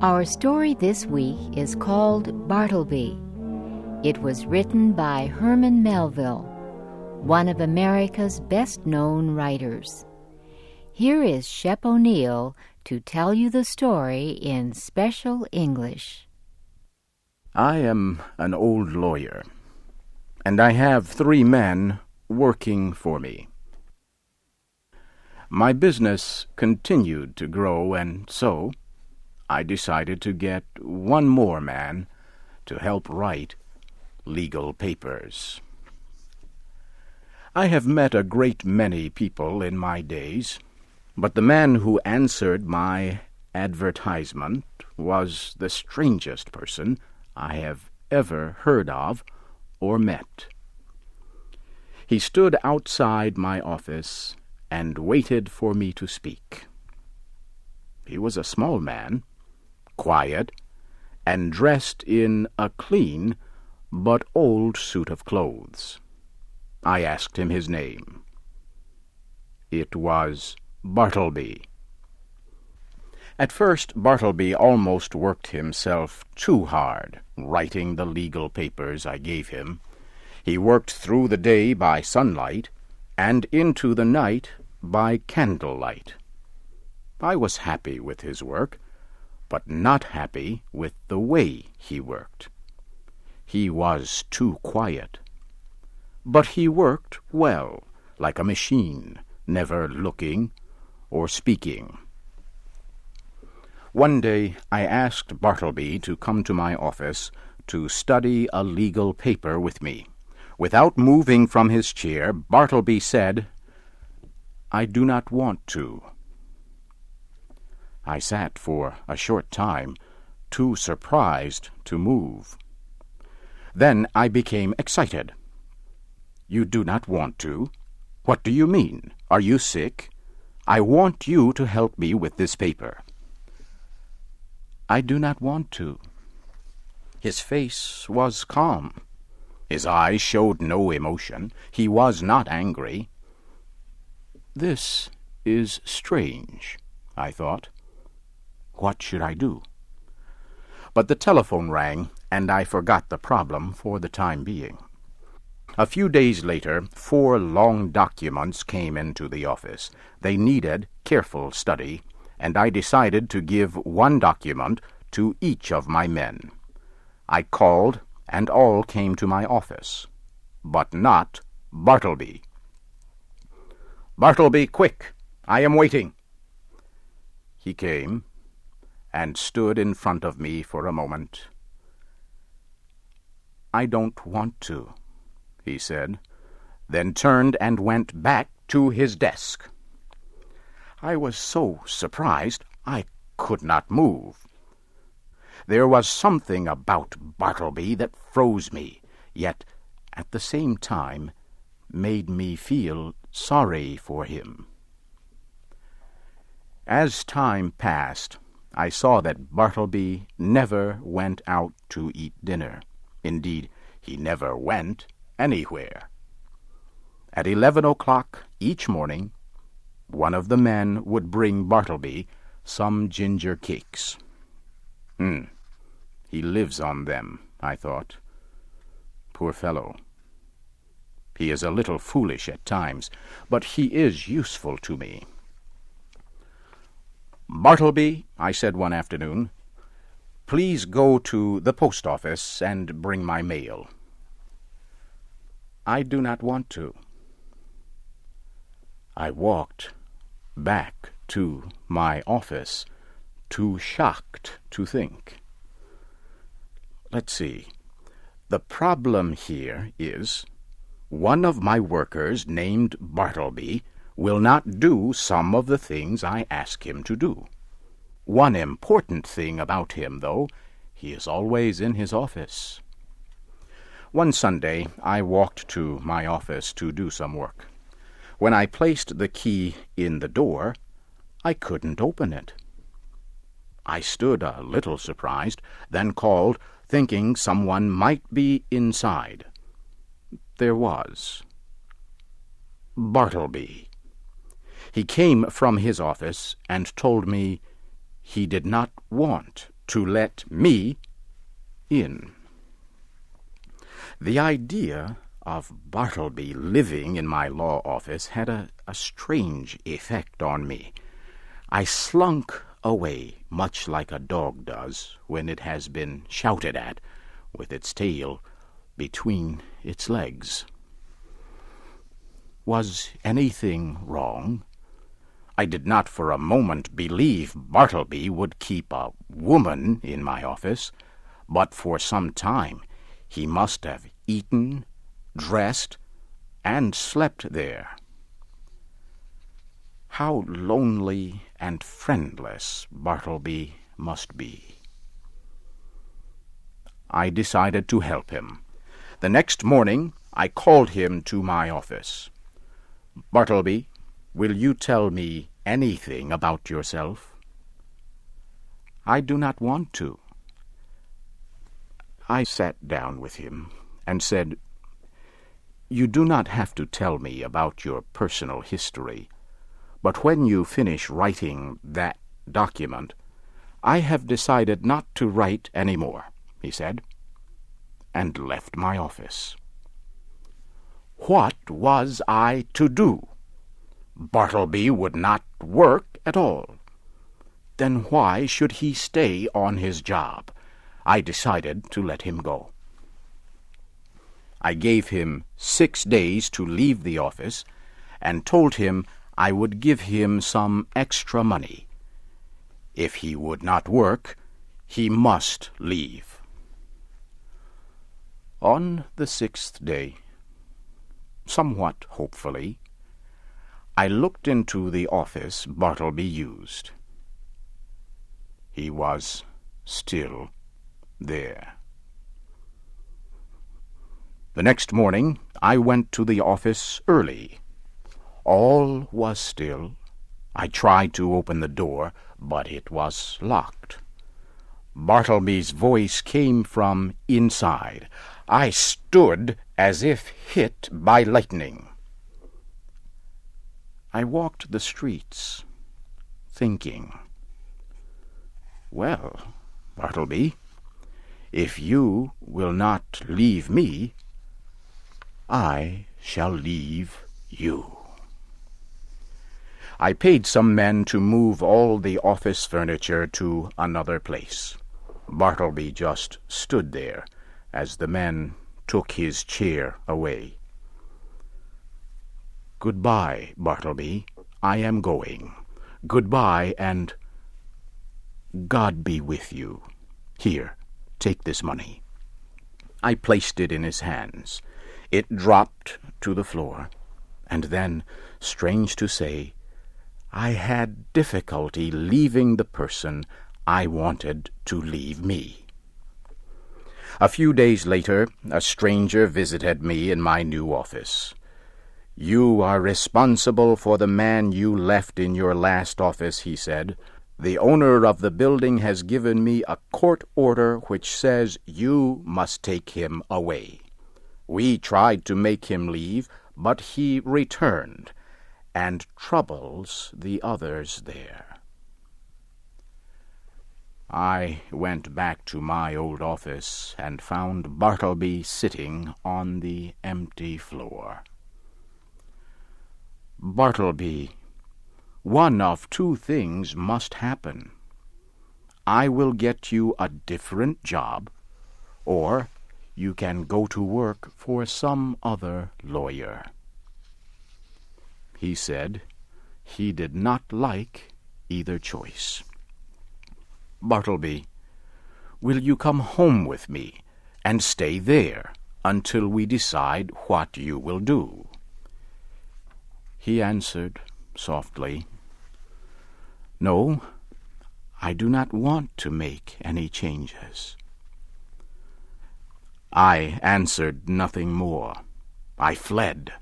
Our story this week is called Bartleby. It was written by Herman Melville, one of America's best-known writers. Here is Shep O'Neill to tell you the story in special English. I am an old lawyer, and I have 3 men working for me. My business continued to grow, and so I decided to get 1 more man to help write legal papers. I have met a great many people in my days, but the man who answered my advertisement was the strangest person I have ever heard of or met. He stood outside my office and waited for me to speak. He was a small man, quiet, and dressed in a clean but old suit of clothes. I asked him his name. It was Bartleby. At first, Bartleby almost worked himself too hard, writing the legal papers I gave him. He worked through the day by sunlight, and into the night by candlelight. I was happy with his work, but not happy with the way he worked. He was too quiet. But he worked well, like a machine, never looking or speaking. One day I asked Bartleby to come to my office to study a legal paper with me. Without moving from his chair, Bartleby said, "I do not want to." I sat for a short time, too surprised to move. Then I became excited. "You do not want to? What do you mean? Are you sick? I want you to help me with this paper." "I do not want to." His face was calm. His eyes showed no emotion. He was not angry. This is strange, I thought. What should I do? But the telephone rang, and I forgot the problem for the time being. A few days later, 4 long documents came into the office. They needed careful study, and I decided to give 1 document to each of my men. I called, and all came to my office, but not Bartleby. "Bartleby, quick! I am waiting." He came and stood in front of me for a moment. "I don't want to," he said, then turned and went back to his desk. I was so surprised I could not move. There was something about Bartleby that froze me, yet at the same time made me feel sorry for him. As time passed, I saw that Bartleby never went out to eat dinner. Indeed, he never went anywhere. At 11 o'clock each morning, one of the men would bring Bartleby some ginger cakes. He lives on them, I thought. Poor fellow. He is a little foolish at times, but he is useful to me. "Bartleby," I said one afternoon, "please go to the post office and bring my mail." "I do not want to." I walked back to my office, too shocked to think. Let's see. The problem here is one of my workers, named Bartleby, will not do some of the things I ask him to do. One important thing about him, though, he is always in his office. One Sunday I walked to my office to do some work. When I placed the key in the door, I couldn't open it. I stood a little surprised, then called, thinking someone might be inside. There was. Bartleby. He came from his office and told me he did not want to let me in. The idea of Bartleby living in my law office had a strange effect on me. I slunk away, much like a dog does when it has been shouted at, with its tail between its legs. Was anything wrong? I did not for a moment believe Bartleby would keep a woman in my office, but for some time he must have eaten, dressed, and slept there. How lonely and friendless Bartleby must be. I decided to help him. The next morning I called him to my office. "Bartleby, will you tell me anything about yourself?" "I do not want to." I sat down with him and said, "You do not have to tell me about your personal history, but when you finish writing that document, I have decided not to write any more," he said, and left my office. What was I to do? Bartleby would not work at all. Then why should he stay on his job? I decided to let him go. I gave him 6 days to leave the office and told him I would give him some extra money. If he would not work, he must leave. On the 6th day, somewhat hopefully, I looked into the office Bartleby used. He was still there. The next morning I went to the office early. All was still. I tried to open the door, but it was locked. Bartleby's voice came from inside. I stood as if hit by lightning. I walked the streets, thinking, "Well, Bartleby, if you will not leave me, I shall leave you." I paid some men to move all the office furniture to another place. Bartleby just stood there as the men took his chair away. "Goodbye, Bartleby. I am going. Goodbye, and God be with you. Here, take this money." I placed it in his hands. It dropped to the floor, and then, strange to say, I had difficulty leaving the person I wanted to leave me. A few days later, a stranger visited me in my new office. "You are responsible for the man you left in your last office," he said. "The owner of the building has given me a court order which says you must take him away. We tried to make him leave, but he returned and troubles the others there." I went back to my old office and found Bartleby sitting on the empty floor. "Bartleby, one of two things must happen. I will get you a different job, or you can go to work for some other lawyer." He said he did not like either choice. "Bartleby, will you come home with me and stay there until we decide what you will do?" He answered softly, "No, I do not want to make any changes." I answered nothing more. I fled.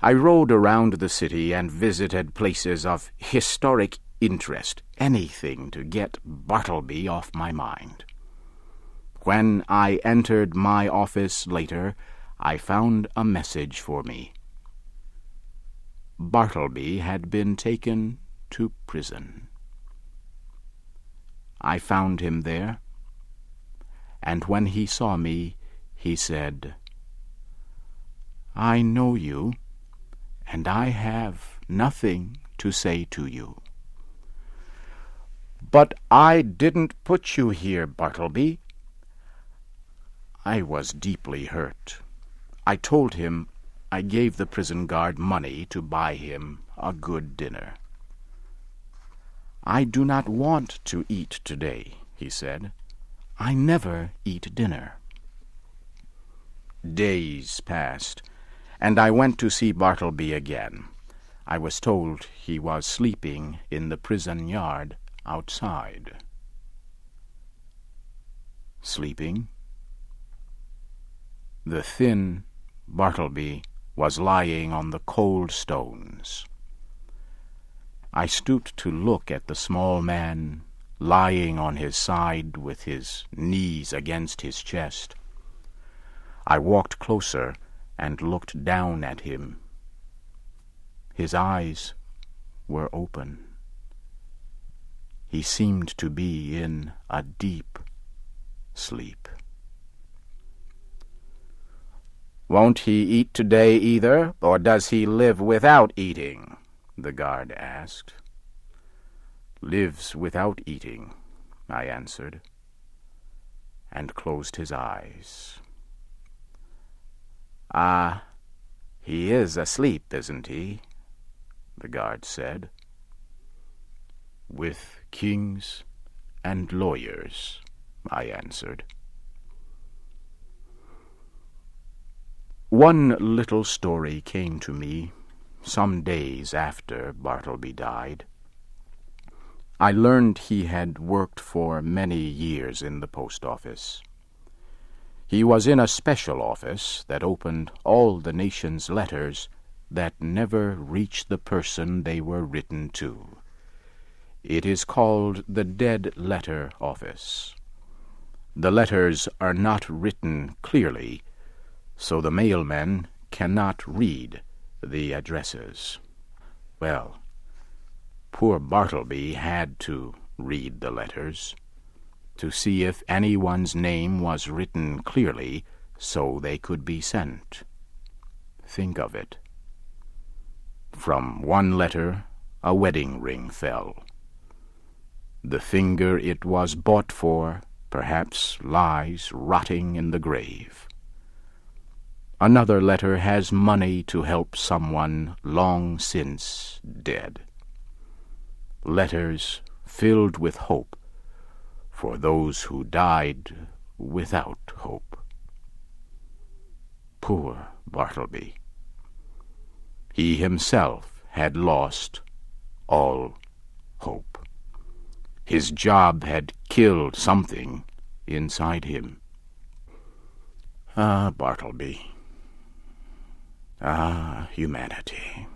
I rode around the city and visited places of historic interest, anything to get Bartleby off my mind. When I entered my office later, I found a message for me. Bartleby had been taken to prison. I found him there, and when he saw me, he said, "I know you, and I have nothing to say to you." "But I didn't put you here, Bartleby." I was deeply hurt. I told him I gave the prison guard money to buy him a good dinner. "I do not want to eat today," he said. "I never eat dinner." Days passed, and I went to see Bartleby again. I was told he was sleeping in the prison yard outside. Sleeping? The thin Bartleby was lying on the cold stones. I stooped to look at the small man lying on his side with his knees against his chest. I walked closer and looked down at him. His eyes were open. He seemed to be in a deep sleep. "Won't he eat today either, or does he live without eating?" the guard asked. "Lives without eating," I answered, and closed his eyes. "Ah, he is asleep, isn't he?" the guard said. "With kings and lawyers," I answered. One little story came to me some days after Bartleby died. I learned he had worked for many years in the post office. He was in a special office that opened all the nation's letters that never reached the person they were written to. It is called the Dead Letter Office. The letters are not written clearly, so the mailmen cannot read the addresses. Well, poor Bartleby had to read the letters to see if anyone's name was written clearly so they could be sent. Think of it. From one letter a wedding ring fell. The finger it was bought for perhaps lies rotting in the grave. Another letter has money to help someone long since dead. Letters filled with hope for those who died without hope. Poor Bartleby. He himself had lost all hope. His job had killed something inside him. Ah, Bartleby. Ah, humanity.